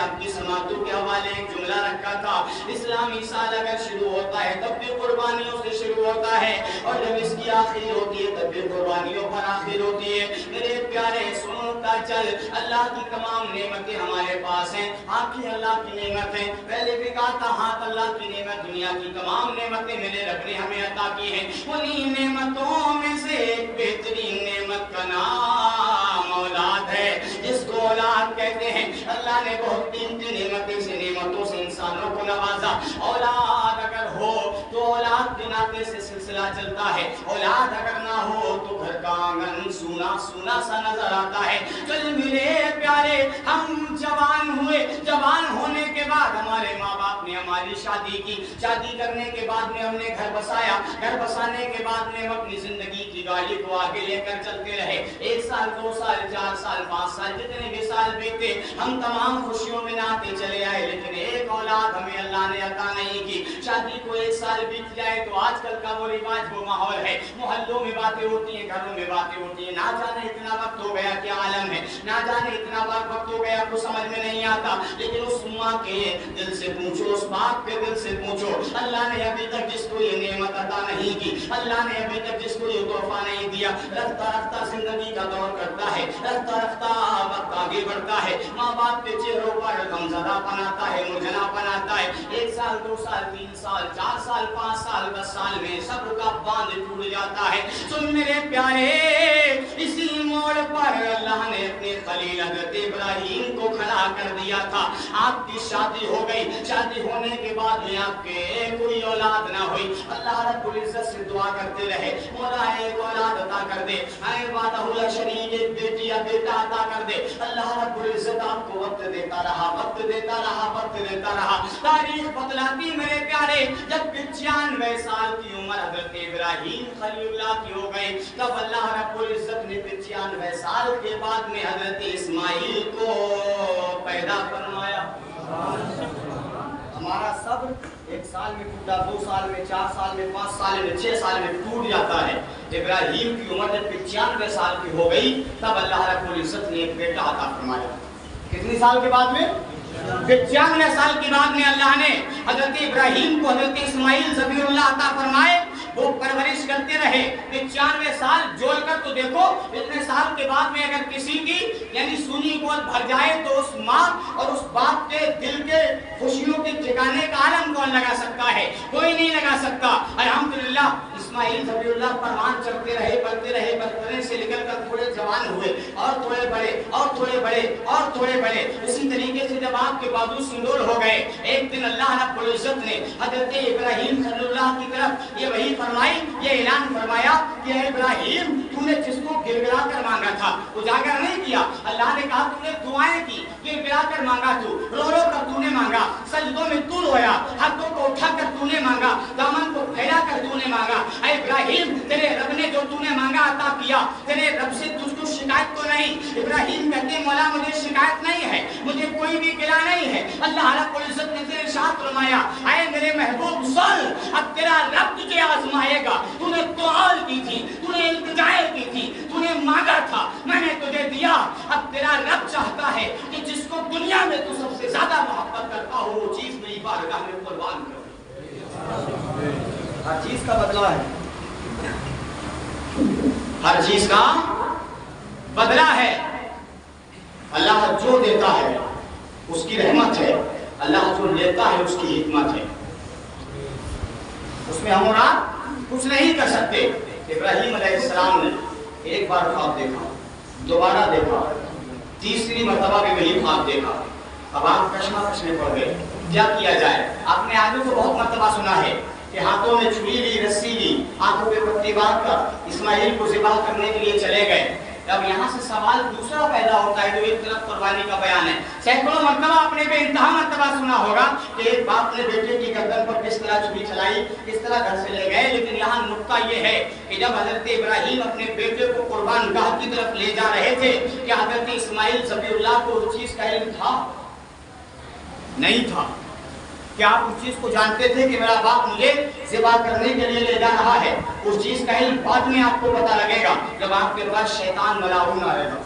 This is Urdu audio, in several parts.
آپ کی سماعتوں کے حوالے ایک جملہ رکھا تھا، اسلامی سال اگر شروع ہوتا ہے تب بھی قربانیوں سے شروع ہوتا ہے، اور جب اس کی آخر ہوتی ہے تب بھی قربانیوں پر آخر ہوتی ہے۔ میرے پیارے سنتا چل، اللہ کی تمام نعمتیں ہمارے پاس ہیں، آنکھیں اللہ کی نعمت ہیں، پہلے بھی کہا تھا ہاتھ اللہ کی نعمت، دنیا کی تمام نعمتیں میرے رب نے ہمیں عطا کی ہیں، انہی نعمتوں میں سے ایک بہترین نعمت کا نام اولاد ہے، جس کو اولاد کہتے ہیں۔ اللہ نے بہت قیمتی نعمتوں سے انسانوں کو نوازا۔ اولاد اگر ہو تو اولاد کے ناطے سے سلسلہ چلتا ہے، اولاد اگر نہ ہو تو گھر کا آنگن سونا سونا سا نظر آتا ہے۔ چل میرے پیارے، ہم جوان ہوئے، جوان ہونے کے بعد ہمارے ماں باپ نے ہماری شادی کی، شادی کرنے کے بعد میں ہم نے گھر بسایا، گھر بسانے کے بعد میں ہم اپنی زندگی کی گاڑی کو آگے لے کر چلتے رہے، 1 سال 2 سال 4 سال 5 سال جتنے بھی سال بیتے، ہم تمام خوشیوں میں نہاتے چلے آئے، لیکن ایک اولاد ہمیں اللہ نے عطا نہیں کی۔ شادی کو 1 سال بیت جائے تو آج کل کا وہ رواج، وہ ماحول ہے، محلوں میں باتیں ہوتی ہیں، گھروں میں باتیں ہوتی ہیں، نہ جانے اتنا وقت ہو گیا کیا عالم ہے، نہ جانے اتنا وقت ہو گیا کو سمجھ میں نہیں آتا، لیکن اس ماں کے دل سے پوچھو، اس باپ کے دل سے پوچھو، اللہ نے ابھی تک جس کو یہ نعمت عطا نہیں کی، اللہ نے ابھی تک جس کو یہ تحفہ نہیں دیا، رفتہ رفتہ زندگی کا دور کرتا ہے، رفتہ رفتہ وقت آگے بڑھتا ہے، ماں باپ کے چہروں پر غمزدہ پن آتا ہے، مرجھنا پن آتا ہے، 1 سال 2 سال 3 سال 4 سال 5 سال 10 سال میں صبر کا باندھ ٹوٹ جاتا ہے۔ سن میرے پیارے، اسی موڑ پر اللہ نے اپنے خلیل حضرت ابراہیم کو کھڑا کر دیا تھا۔ آپ کی شادی ہو گئی، شادی ہونے کے بعد میں آپ کے کوئی اولاد نہ ہوئی، اللہ رب العزت سے دعا کرتے رہے، مولا ایک اولاد عطا کر دے، اے وعدہ لا شریک، ایک بیٹی یا بیٹا عطا کر دے۔ اللہ رب العزت آپ کو وقت دیتا رہا، وقت دیتا رہا، وقت دیتا رہا۔ تاریخ بتلاتی میرے پیارے، جب 95 سال کی عمر حضرت ابراہیم خلیل اللہ کی ہو گئی، تب اللہ رب العزت نے 95 سال کے بعد میں حضرت اسماعیل کو پیدا فرمایا۔ ہمارا صبر 1 سال میں ٹوٹا، 2 سال میں، 4 سال میں، 5 سال میں، 6 سال میں ٹوٹ جاتا ہے۔ ابراہیم کی عمر جب 95 سال کی ہو گئی تب اللہ رب العزت نے ایک بیٹا عطا فرمایا۔ کتنی سال کے بعد میں؟ 95 سال کے بعد میں اللہ نے حضرت ابراہیم کو حضرت اسماعیل ذبیح اللہ عطا فرمائے، وہ پرورش کرتے رہے 95 سال جوڑ کر تو دیکھو، اتنے سال کے بعد میں اگر کسی کی یعنی سونی گود بھر جائے تو اس ماں اور اس باپ کے دل کے خوشیوں کے ٹھکانے کا عالم کون لگا سکتا ہے؟ کوئی نہیں لگا سکتا۔ الحمدللہ اسماعیل ذبیح اللہ پروان چڑھتے رہے، بڑھتے رہے، بچپنے سے نکل کر تھوڑے جوان ہوئے اور تھوڑے بڑے اور تھوڑے بڑے اور تھوڑے بڑے، اسی طریقے سے جب آپ کے بازو سندور ہو گئے، ایک دن اللہ رب العزت نے حضرت ابراہیم خلیل اللہ کی طرف یہ وحی فرمائی، یہ اعلان فرمایا کہ اے ابراہیم، تو نے جس کو گر گرا کر مانگا تھا اجاگر نہیں کیا، اللہ نے کہا تو نے دعائیں کی، گر گرا کر مانگا، تو رو رو کر تو نے مانگا، سجدوں میں تو رویا، ہاتھوں کو اٹھا کر تو نے مانگا، دامن کو پھیلا کر تو نے مانگا۔ اے ابراہیم، تیرے رب نے جو تو نے مانگا عطا کیا، تیرے رب سے تجھ کو شکایت تو نہیں۔ ابراہیم کہتے ہیں مولا مجھے شکایت نہیں ہے، مجھے کوئی بھی گلہ نہیں ہے۔ اللہ رب العزت نے تیرے ارشاد فرمایا، اے میرے محبوب سن، اب تیرا رب تجھے آزمائے گا، تو نے دعا کی تھی، تو نے التجا کی تھی، تو نے مانگا تھا، میں نے تجھے دیا۔ اب تیرا رب چاہتا ہے کہ جس کو دنیا میں تو سب سے زیادہ محبت کرتا ہو وہ چیز میری بارگاہ میں قربان کرو۔ ہر چیز کا بدلہ ہے، ہر چیز کا بدلہ ہے۔ اللہ جو دیتا ہے اس کی رحمت ہے، اللہ جو لیتا ہے اس کی حکمت ہے، اس میں ہم اور آپ کچھ نہیں کر سکتے۔ ابراہیم علیہ السلام نے ایک بار خواب دیکھا، دوبارہ دیکھا، تیسری مرتبہ بھی وہی خواب دیکھا۔ اب آپ کشمکش میں پڑ گئے، کیا کیا جائے؟ آپ نے آگے کو بہت مرتبہ سنا ہے کہ ہاتھوں میں چھری لی، رسی لی، ہاتھوں پہ پٹی باندھ کر اسماعیل کو ذبح کرنے کے لیے چلے گئے۔ اب یہاں سے سوال دوسرا پیدا ہوتا ہے جو ایک طرف قربانی کا بیان ہے، سینکڑوں مرتبہ آپ نے بے انتہا مرتبہ سنا ہوگا کہ ایک باپ نے بیٹے کی گردن پر کس طرح چھری چلائی، کس طرح گھر سے لے گئے، لیکن یہاں نقطہ یہ ہے کہ جب حضرت ابراہیم اپنے بیٹے کو قربان گاہ کی طرف لے جا رہے تھے کہ حضرت اسماعیل ذبیح اللہ کو اس چیز کا علم تھا؟ نہیں تھا۔ کیا آپ اس چیز کو جانتے تھے کہ میرا باپ مجھے ذبح کرنے کے لیے لے جا رہا ہے؟ اس چیز کا علم بعد میں آپ کو پتہ لگے گا جب آپ کے پاس شیطان ملعون آئے گا۔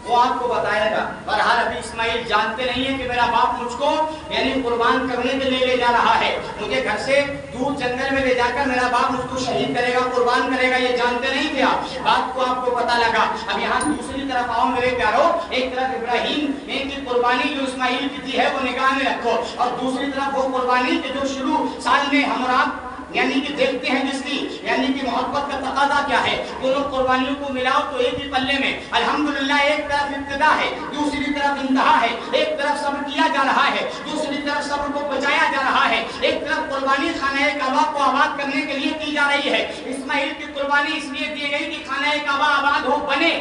وہ آپ کو بتائے گا. بہرحال ابھی اسماعیل جانتے نہیں ہیں کہ میرا باپ مجھ کو یعنی قربان کرنے کے لیے لے جا رہا ہے, مجھے گھر سے دور جنگل میں لے جا کر میرا باپ مجھ کو شہید کرے گا, قربان کرے گا, یہ جانتے نہیں تھے آپ. بات کو آپ کو پتہ لگا. اب یہاں دوسری طرف آؤ میرے پیارو, ایک طرف ابراہیم کی قربانی جو اسماعیل کی تھی ہے وہ نگاہ میں رکھو, اور دوسری طرف وہ قربانی کہ جو شروع سال میں ہم اور آپ یعنی کہ دیکھتے ہیں جس کی یعنی کہ محبت کا تقاضا کیا ہے. دونوں قربانیوں کو ملاؤ تو ایک ہی پلے میں الحمدللہ ایک طرف ابتدا ہے, دوسری طرف انتہا ہے. ایک طرف صبر کیا جا رہا ہے, دوسری طرف صبر کو بچایا جا رہا ہے. ایک طرف قربانی خانہ کعبہ کو آباد کرنے کے لیے کی جا رہی ہے. اسماعیل کی قربانی اس لیے دی گئی کہ خانہ کعبہ آباد ہو بنے.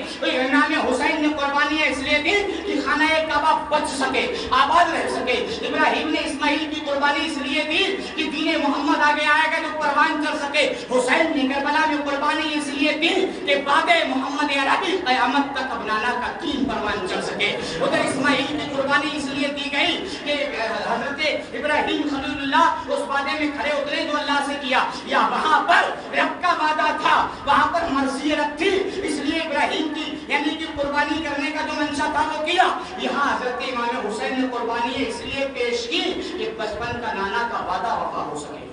نام حسین نے قربانی اس لیے دی کہ خانہ کعبہ بچ سکے, آباد رہ سکے. ابراہیم نے اسماعیل کی قربانی اس لیے دی کہ دین محمد آگے آئے گا جو پروان چل سکے. حسین نے کربلا میں قربانی اس لیے دی کہ بعد محمد عربی قیامت تک اب نانا کا دین پروان چل سکے. ادھر اسماعیل کی قربانی اس لیے دی گئی کہ حضرت ابراہیم خلیل اللہ اس وعدے میں کھڑے اترے جو اللہ سے کیا, یا وہاں پر رب کا وعدہ تھا, وہاں پر مرثیت تھی, اس لیے ابراہیم کی یعنی کہ قربانی کرنے کا جو منشا تھا وہ کیا. یہاں حضرت امام حسین نے قربانی اس لیے پیش کی کہ بچپن کا نانا کا وعدہ وفا ہو سکے.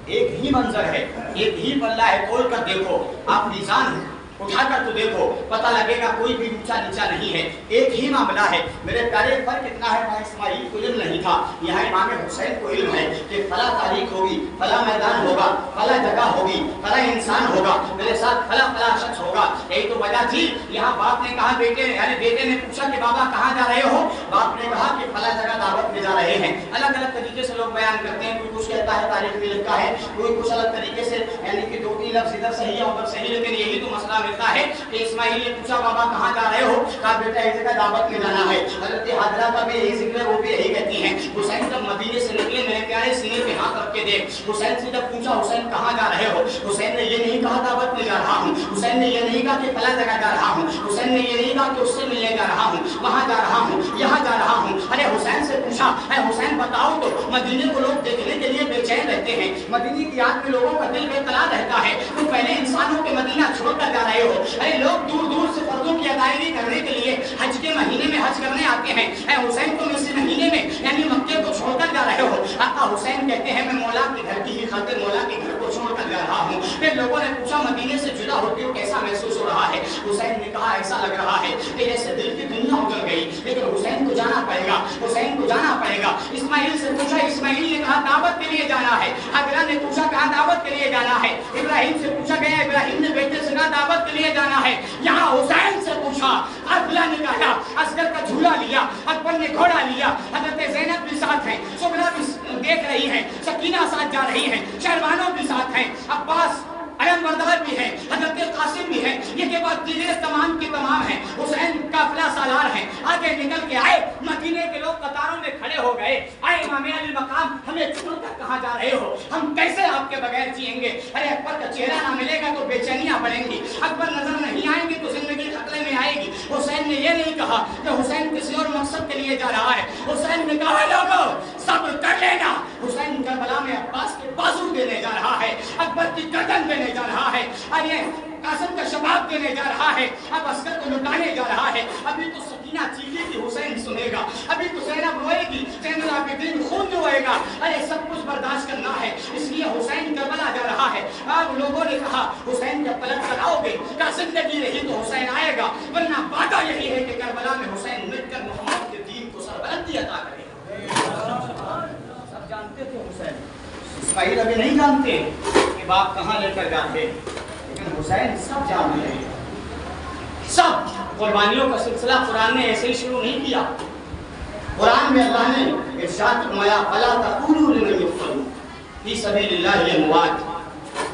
ایک ہی منظر ہے, ایک ہی پلہ ہے, کھول کر دیکھو آپ میزان اٹھا کر تو دیکھو, پتہ لگے گا کوئی بھی اونچا نیچا نہیں ہے, ایک ہی معاملہ ہے. میرے پیارے فرق اتنا ہے, وہاں اسماعیل کو علم نہیں تھا, یہاں امام حسین کو علم ہے کہ فلاں تاریخ ہوگی, فلاں میدان ہوگا, فلاں جگہ ہوگی, فلاں انسان ہوگا, میرے ساتھ فلاں شخص ہوگا. یہی تو وجہ تھی. یہاں باپ نے کہا بیٹے یعنی بیٹے نے پوچھا کہ بابا کہاں جا رہے ہو, باپ نے کہا کہ فلاں جگہ دعوت میں جا رہے ہیں. الگ الگ طریقے سے لوگ بیان کرتے ہیں, کوئی کچھ کہتا ہے تاریخ میں لکھا ہے, کوئی کچھ الگ طریقے سے یعنی کہ 2-3 لفظ ادھر صحیح ہے ادھر صحیح, لیکن یہی تو مسئلہ ہے کہ اسماعیل نے پوچھا بابا کہاں جا رہے ہو, کہا بیٹا ایک جگہ دعوت میں جانا ہے. حضرت حاضرہ کا بھی یہی ذکر ہے, وہ بھی یہی کہتی ہیں. حسین جب مدینے سے نکلے میرے پیارے سینے پہ ہاتھ رکھ کے دیکھ, حسین سے جب پوچھا حسین کہاں جا رہے ہو, حسین نے یہ نہیں کہا دعوت میں جا رہا ہوں, حسین نے یہ نہیں کہا کہ فلاں جگہ جا رہا ہوں, حسین نے یہ نہیں کہا کہ اس سے ملنے جا رہا ہوں, وہاں جا رہا ہوں, یہاں جا رہا ہوں. ارے حسین سے پوچھا, اے حسین بتاؤ تو مدینے کو لوگ دیکھنے کے لیے بے چین رہتے ہیں, مدینے کی یاد میں لوگوں کا دل بے قرار رہتا ہے, تم پہلے انسانوں کے مدینہ چھوڑ کر جا رہے ہو. ارے لوگ دور دور سے فرضوں کی ادائیگی کرنے کے لیے حج کے مہینے میں حج کرنے آتے ہیں, اے حسین تم اس مہینے میں یعنی مکے کو چھوڑ کر جا رہے ہو. آقا حسین کہتے ہیں میں مولا کے گھر کی ہی خاطر مولا کے گھر کو چھوڑ کر جا رہا ہوں. پھر لوگوں نے پوچھا مدینے سے جدا ہوتے ہو کیسا محسوس ہو رہا ہے, حسین نے کہا ایسا لگ رہا ہے کہ جیسے دل کی دنیا اجڑ گئی, لیکن حسین کو جانا پڑے گا, حسین کو جانا پڑے گا. اسماعیل سے پوچھا, اسماعیل نے کہا دعوت کے لیے جانا ہے. حاجرہ نے پوچھا کہا دعوت کے لیے جانا ہے. ابراہیم سے پوچھا گیا, ابراہیم نے بیٹے سے کہا دعوت کے لیے جانا ہے. یہاں حسین سے پوچھا, اکبر نے کہا, اصغر کا جھولا لیا, اکبر نے گھوڑا لیا, حضرت زینب بھی ساتھ ہیں, سبلا بھی دیکھ رہی ہیں, سکینہ ساتھ جا رہی ہیں, شہروانوں بھی ساتھ ہیں, عباس علم بردار بھی ہے, حضرت قاسم بھی ہے, یہ کے بعد دیگر تمام کی تمام ہیں. حسین قافلہ سالار ہیں, آگے نکل کے آئے, مدینے کے لوگ قطاروں میں کھڑے ہو گئے. آئے امام علی مقام, ہمیں چھوڑ کر کہاں جا رہے ہو, ہم کیسے آپ کے بغیر جئیں گے. ارے اکبر کا چہرہ نہ ملے گا تو بے چینیاں بڑھیں گی, اکبر نظر نہیں آئیں گے تو زندگی خطرے میں آئے گی. حسین نے یہ نہیں کہا کہ حسین کسی اور مقصد کے لیے جا رہا ہے. حسین نے کہا لوگوں صبر کر لینا, حسین کربلا میں عباس کے بازو دینے جا رہا ہے, اکبر کی گردن دینے جا رہا ہے, ارے قاسم کا شباب دینے جا رہا ہے, اب عسکر کو لٹانے جا رہا ہے. ابھی تو سکینہ چیخے گی, حسین سنے گا, ابھی تو زینب روئے گی, زین العابدین خون روئے گا. ارے سب کچھ برداشت کرنا ہے, اس لیے حسین کربلا جا رہا ہے. اب لوگوں نے کہا حسین جب پلٹ کر آؤ گے کیا زندگی رہی تو حسین آئے گا, ورنہ وعدہ یہی ہے کہ کربلا میں حسین مٹ کر محمد کے دین کو سربلندی عطا کرے گا. سب جانتے تھے حسین, اسماعیل ابھی نہیں جانتے کہ باپ کہاں لے کر جاتے, لیکن حسین سب جان رہے ہیں. سب قربانیوں کا سلسلہ قرآن نے ایسے ہی شروع نہیں کیا. قرآن میں اللہ نے ارشاد فرمایا فلا تقولوا لمن يقتل فی سبیل اللہ اموات,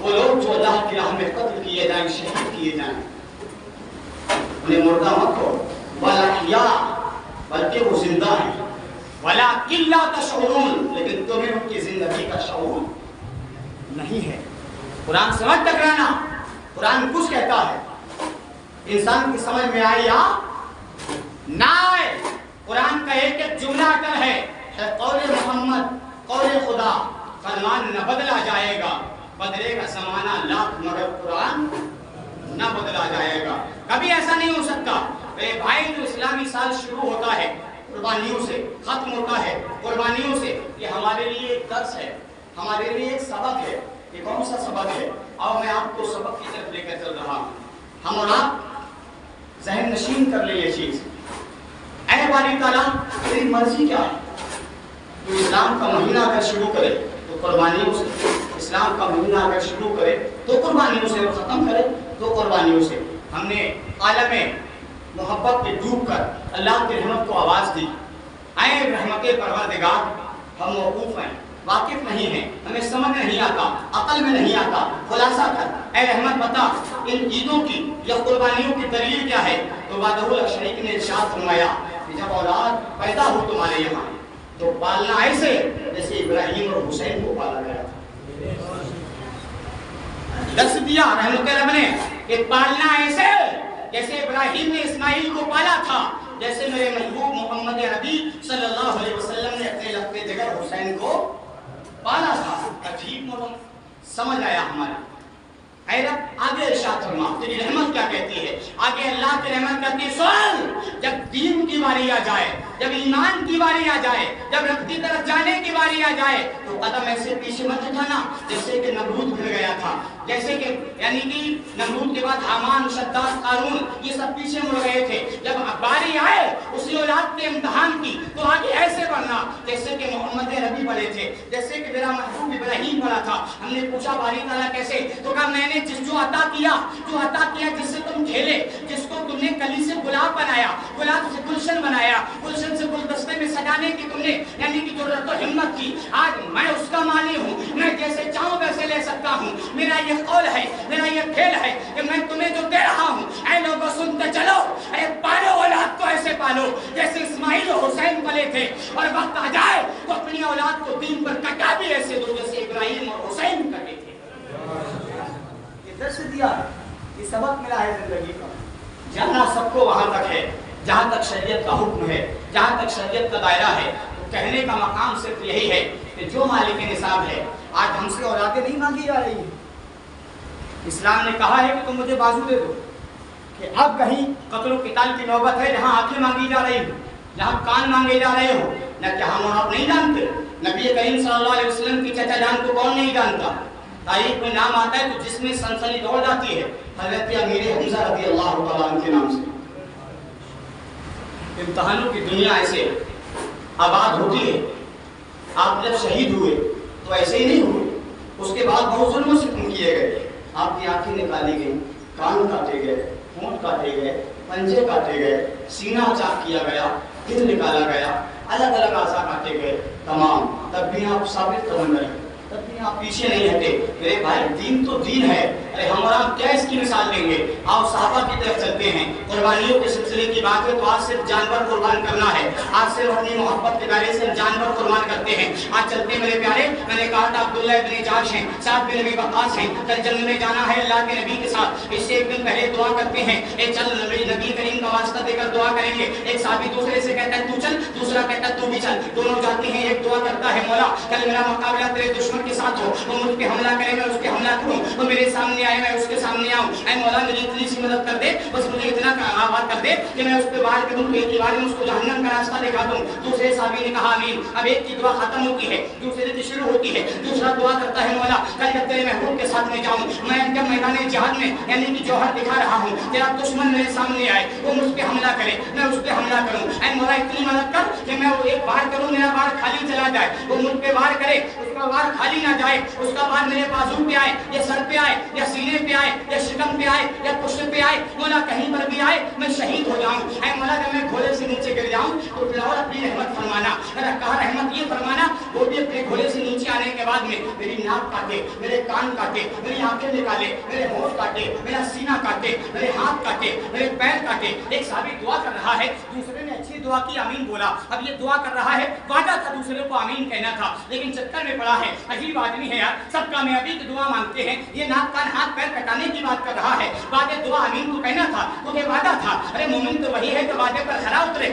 وہ لوگ جو اللہ کی راہ میں قتل کیے جائیں, شہید کیے جائیں, انہیں مردہ مت کہو, والاحیاء, بلکہ وہ زندہ ہیں, ولکن لا تشعرون, لیکن تمہیں ان کی زندگی کا شعور نہیں ہے. قرآن سے مت ٹکرانا, قرآن کچھ کہتا ہے, انسان کی سمجھ میں آئے یا نہ آئے, قرآن کا ایک ایک جملہ اٹل ہے, قول محمد, قول خدا, فرمان نہ بدلا جائے گا, بدلے گا زمانہ لاکھ مگر قرآن نہ بدلا جائے گا. کبھی ایسا نہیں ہو سکتا۔ میرے بھائی جو اسلامی سال شروع ہوتا ہے قربانیوں سے، ختم ہوتا ہے قربانیوں سے، یہ ہمارے لیے ایک درس ہے، ہمارے لیے ایک سبق ہے۔ یہ کون سا سبق ہے؟ اور میں آپ کو سبق کی طرف لے کر چل رہا ہوں۔ ہم اور آپ ذہن نشین کر لیں یہ چیز، اے باری تعالیٰ تیری مرضی کیا ہے؟ تو اسلام کا مہینہ اگر شروع کرے تو قربانیوں سے، اسلام کا مہینہ اگر شروع کرے تو قربانیوں سے، اور ختم کرے تو قربانیوں سے۔ ہم نے عالم محبت میں ڈوب کر اللہ کی رحمت کو آواز دی، اے رحمت پروردگار ہم موقوف ہیں، واقف نہیں ہیں، ہمیں سمجھ نہیں آتا، عقل میں نہیں آتا، خلاصہ کر اے رحمت بتا ان عیدوں کی یا قربانیوں کی دلیل کیا ہے؟ تو وحدہ لا شریک نے ارشاد فرمایا کہ جب اولاد پیدا ہو تمہارے یہاں تو پالنا ایسے جیسے ابراہیم اور حسین کو پالا گیا تھا۔ درس دیا رحمت رب نے کہ پالنا ایسے جیسے ابراہیم نے اسماعیل کو پالا تھا، جیسے میرے محبوب محمد عربی صلی اللہ علیہ وسلم نے اپنے لقب جگر حسین کو پالا تھا۔ عجیب مولا سمجھ آیا ہمارا۔ اے رب آگے ارشاد فرما تیری رحمت کیا کہتی ہے؟ آگے اللہ کی رحمت کہتی ہے سن، جب دین کی باری آ جائے، جب ایمان کی باری آ جائے، جب رب کی طرف جانے کی باری آ جائے تو قدم ایسے پیچھے مت اٹھانا جیسے کہ نمرود گر گیا تھا، جیسے کہ یعنی کہ نمرود کے بعد حامان، شداد، قارون یہ سب پیچھے مڑ گئے تھے۔ جب باری آئے اسی اولاد کے امتحان کی تو آگے ایسے بڑھنا جیسے کہ محمد ربی بڑھے تھے، جیسے کہ میرا محبوب ابراہیم بڑھا تھا۔ ہم نے پوچھا باری تعالیٰ کیسے؟ تو کہا میں نے جو عطا کیا جس سے تم کھیلے، جس کو تم نے کلی سے گلاب بنایا، گلاب سے گلشن بنایا، گلشن سے گلدستے میں سجانے کی تم نے یعنی کہ ضرورت و ہمت کی، آج میں اس کا مالی ہوں، میں جیسے چاہوں ویسے لے سکتا ہوں۔ میرا یہ قول ہے، میرا یہ کھیل ہے کہ میں تمہیں جو دے رہا ہوں اے لوگوں سنتے چلو، اے پالو اولاد کو ایسے پالو جیسے اسماعیل و حسین پلے تھے، اور وقت آ جائے تو اپنی اولاد کو دین پر کٹا بھی ایسے دو جیسے ابراہیم اور حسین کٹے تھے۔ درس دیا، یہ سبق ملا ہے زندگی کا۔ جانا سب کو وہاں تک ہے جہاں تک شریعت کا حکم ہے، جہاں تک شریعت کا دائرہ ہے۔ تو کہنے کا مقام صرف یہی ہے کہ جو مالک نصاب ہے، آج ہم سے اولادیں نہیں مانگی جا رہی ہیں۔ اسلام نے کہا ہے کہ تم مجھے بازو دے دو، کہ اب کہیں قتل و قتال کی نوبت ہے جہاں آنکھیں مانگی جا رہی ہیں، جہاں کان مانگے جا رہے ہو، نہ کہ ہم اور آپ نہیں جانتے۔ نبی کریم صلی اللہ علیہ وسلم کی چچا جان کو کون نہیں جانتا؟ تاریخ میں نام آتا ہے تو جس میں سنسنی دوڑ جاتی ہے حضرت امیر حمزہ رضی اللہ تعالیٰ عنہ کے نام سے۔ امتحانوں کی دنیا ایسے آباد ہوتی ہے۔ آپ جب شہید ہوئے تو ایسے ہی نہیں ہوئے، اس کے بعد بہت ظلم و ستم کیے گئے، آپ کی آنکھیں نکالی گئیں، کان کاٹے گئے، ہونٹ کاٹے گئے، پنجے کاٹے گئے، سینہ چاک کیا گیا، دل نکالا گیا، الگ الگ اعضاء کاٹے گئے تمام، تب بھی آپ ثابت قدم رہے، تب بھی آپ پیچھے نہیں ہٹے۔ میرے بھائی دین تو دین ہے، ارے ہم اور آپ کیا اس کی مثال دیں گے؟ آؤ صحابہ کی طرف چلتے ہیں۔ قربانیوں کے سلسلے کی بات ہے تو آج صرف جانور قربان کرنا ہے، آج صرف اپنی محبت کے دائرے سے جانور قربان کرتے ہیں۔ آج چلتے میرے پیارے، میں نے کہا تھا عبداللہ ابن جاش ہیں، سعد بن ابی وقاص ہیں، کل جنگ میں جانا ہے اللہ کے نبی کے ساتھ، اس سے ایک دن پہلے دعا کرتے ہیں، اے چل نبی کریم کا واسطہ دے کر دعا کریں گے۔ ایک صحابی دوسرے سے کہتا ہے تو چل، دوسرا کہتا ہے تو بھی چل، دونوں جاتے ہیں۔ ایک دعا کرتا ہے مولا کل میرا مقابلہ تیرے دشمن کے ساتھ ہو، وہ مجھ پہ حملہ کرے میں اس پہ حملہ کروں، وہ میرے سامنے آئے میں اس کے سامنے آؤں، اے مولا میری اتنی سی مدد کر دے، بس مجھے اتنا آباد کر دے کہ میں اس پہ وار کروں تو ایک ہی بار میں اس کو جہنم کا راستہ دکھا دوں۔ دوسرے صحابی نے کہا آمین۔ اب ایک کی دعا ختم ہوتی ہے، دوسرے کی شروع ہوتی ہے، دوسرا دعا کرتا ہے مولا کل جب تیرے محبوب کے ساتھ میں جاؤں، میں جب میدان جہاد میں یعنی کہ جوہر دکھا رہا ہوں، تیرا دشمن میرے سامنے آئے، وہ مجھ پہ حملہ کرے، میں اس پہ حملہ کروں، اے مولا اتنی مدد کر کہ میں وہ ایک بار کروں میرا بار خالی چلا جائے، وہ مجھ پہ وار کرے اس کا وار خالی نہ جائے، اس کا وار میرے بازو پہ آئے یا سر پہ آئے یا سینے پہ آئے یا شکم پہ آئے یا پشت پہ آئے، مولا کہیں پر بھی آئے میں شہید ہو جاؤں۔ اے مولا جب میں گھوڑے سے نیچے گر جاؤں تو پھر اور اپنی رحمت فرمانا، میرا کہا رحمت یہ فرمانا وہ بھی اپنے گھوڑے سے نیچے آنے کے بعد میں میری ناک کاٹے، میرے کان کاٹے، میری آنکھیں نکالے، میرے ہونٹ کاٹے، میرا سینہ کاٹے، میرے ہاتھ کاٹے، میرے پیر کاٹے۔ ایک صحابی دعا کر رہا ہے، دوسرے نے اچھی دعا کی آمین بولا، اب یہ دعا کر رہا ہے، وعدہ تھا دوسرے کو آمین کہنا تھا لیکن چکر میں پڑا ہے۔ عجیب آدمی ہے یار، سب کامیابی کی دعا مانگتے ہیں، یہ ناک کان ہاتھ پیر کٹانے کی بات کر رہا ہے، بعد دعا آمین تو کہنا تھا کیونکہ وعدہ تھا۔ ارے مومن تو وہی ہے جو وعدے پر کھرا اترے،